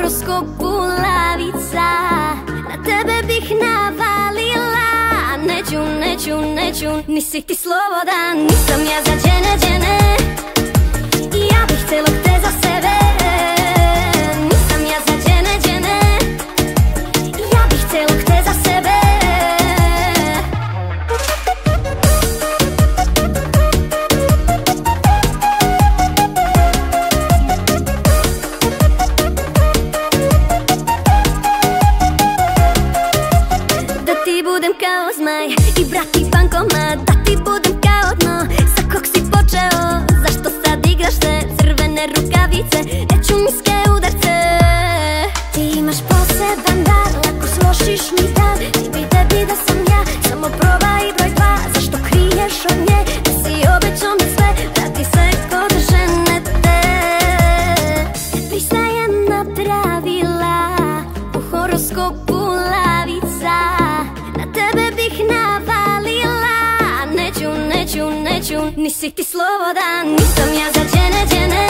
horoskopu lavica, na tebe bih navalila. Neću, nisi ti slobodan, nisam ja za džene. I ja bih celog te za sebe. Nisam ja za džene. I ja bih celog te za sebe. Da ti budem kao zmaj i brati bankomat, da ti budem kao dno sa kog si počeo. Zašto sad igraš se crvene rukavice, neću niske udarce. Ti imaš poseban dar, lako složiš mi dan. Ti bi tebi da sam ja, samo probaj broj 2. Zašto kriješ od nje, da si obećao mi sve, vrati se kod žene te. Ne pristajem na pravila u horoskopu lavica, na tebe bih navalila. Neću, nisi ti slobodan, nisam ja za džene.